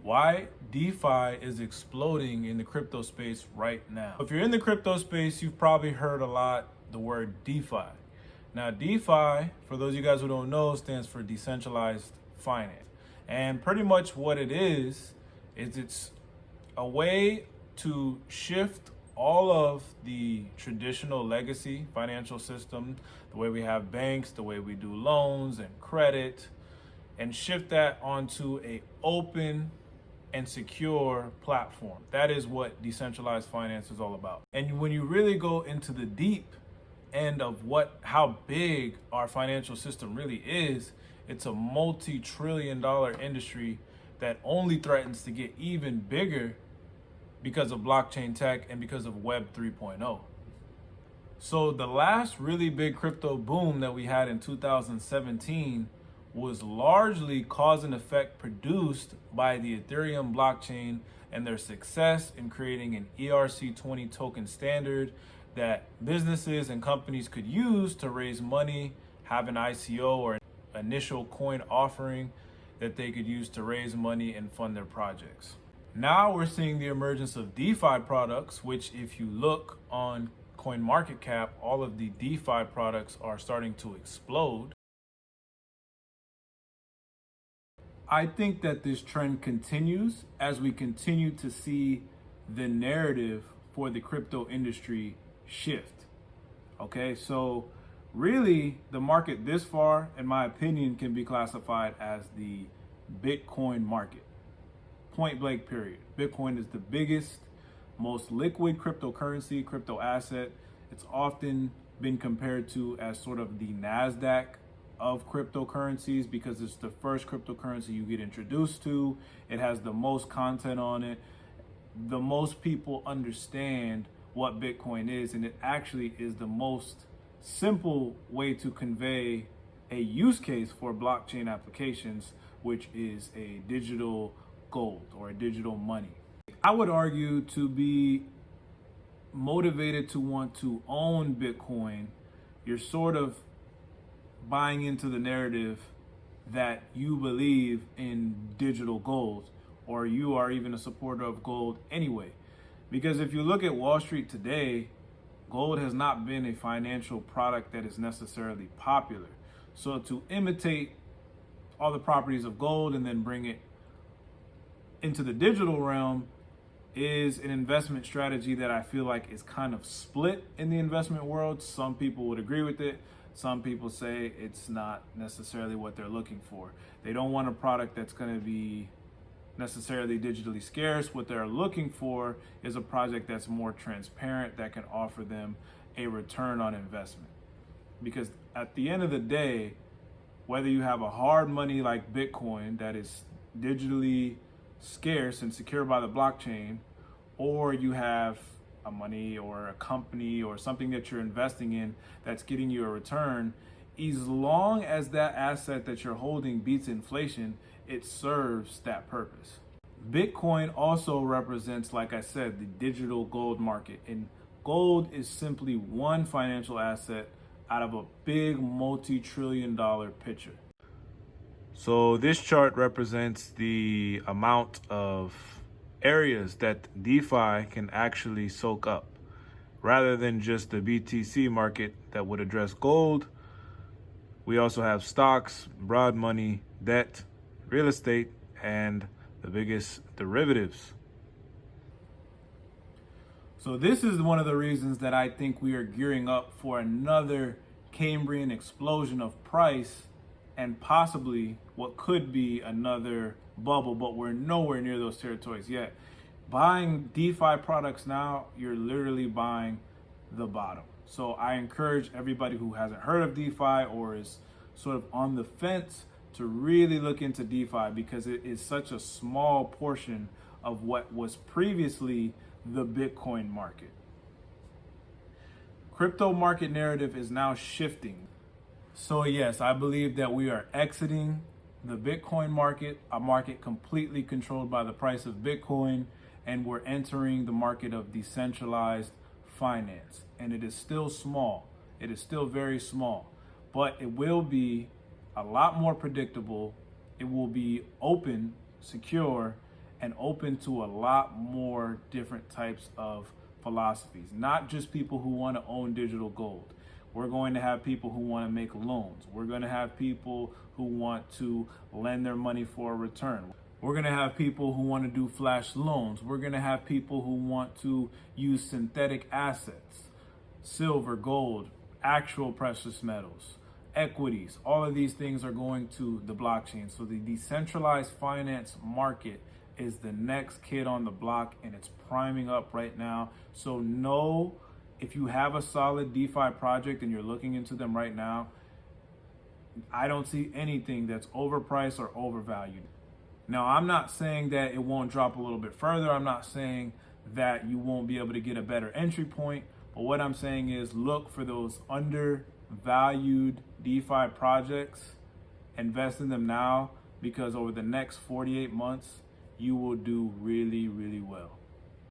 why DeFi is exploding in the crypto space right now. If you're in the crypto space, you've probably heard a lot the word DeFi. Now, DeFi, for those of you guys who don't know, stands for decentralized finance. And pretty much what it is it's a way to shift all of the traditional legacy financial system, the way we have banks, the way we do loans and credit, and shift that onto a open and secure platform. That is what decentralized finance is all about. And when you really go into the deep end of how big our financial system really is, it's a multi-trillion-dollar industry that only threatens to get even bigger because of blockchain tech and because of Web 3.0. So the last really big crypto boom that we had in 2017 was largely cause and effect produced by the Ethereum blockchain and their success in creating an ERC20 token standard that businesses and companies could use to raise money, have an ICO or initial coin offering that they could use to raise money and fund their projects. Now we're seeing the emergence of DeFi products, which if you look on CoinMarketCap, all of the DeFi products are starting to explode. I think that this trend continues as we continue to see the narrative for the crypto industry shift. Okay, so really the market this far, in my opinion, can be classified as the Bitcoin market. Point blank period. Bitcoin is the biggest, most liquid cryptocurrency, crypto asset. It's often been compared to as sort of the NASDAQ of cryptocurrencies because it's the first cryptocurrency you get introduced to. It has the most content on it. The most people understand what Bitcoin is, and it actually is the most simple way to convey a use case for blockchain applications, which is a digital gold or a digital money. I would argue to be motivated to want to own Bitcoin, you're sort of buying into the narrative that you believe in digital gold, or you are even a supporter of gold anyway. Because if you look at Wall Street today, gold has not been a financial product that is necessarily popular. So to imitate all the properties of gold and then bring it into the digital realm is an investment strategy that I feel like is kind of split in the investment world. Some people would agree with it. Some people say it's not necessarily what they're looking for. They don't want a product that's going to be necessarily digitally scarce. What they're looking for is a project that's more transparent, that can offer them a return on investment. Because at the end of the day, whether you have a hard money like Bitcoin that is digitally scarce and secure by the blockchain, or you have a money or a company or something that you're investing in that's getting you a return, as long as that asset that you're holding beats inflation, it serves that purpose. Bitcoin also represents, like I said, the digital gold market. And gold is simply one financial asset out of a big multi-trillion-dollar picture. So this chart represents the amount of areas that DeFi can actually soak up. Rather than just the BTC market that would address gold, we also have stocks, broad money, debt, real estate, and the biggest, derivatives. So this is one of the reasons that I think we are gearing up for another Cambrian explosion of price and possibly what could be another bubble, but we're nowhere near those territories yet. Buying DeFi products now, you're literally buying the bottom. So I encourage everybody who hasn't heard of DeFi or is sort of on the fence to really look into DeFi, because it is such a small portion of what was previously the Bitcoin market. Crypto market narrative is now shifting. So yes, I believe that we are exiting the Bitcoin market, a market completely controlled by the price of Bitcoin, and we're entering the market of decentralized finance. And it is still small. It is still very small, but it will be a lot more predictable. It will be open, secure, and open to a lot more different types of philosophies, not just people who want to own digital gold. We're going to have people who want to make loans. We're going to have people who want to lend their money for a return. We're going to have people who want to do flash loans. We're going to have people who want to use synthetic assets, silver, gold, actual precious metals, equities. All of these things are going to the blockchain. So the decentralized finance market is the next kid on the block, and it's priming up right now. So know, if you have a solid DeFi project and you're looking into them right now, I don't see anything that's overpriced or overvalued. Now, I'm not saying that it won't drop a little bit further. I'm not saying that you won't be able to get a better entry point. But what I'm saying is look for those undervalued DeFi projects, invest in them now, because over the next 48 months, you will do really, really well.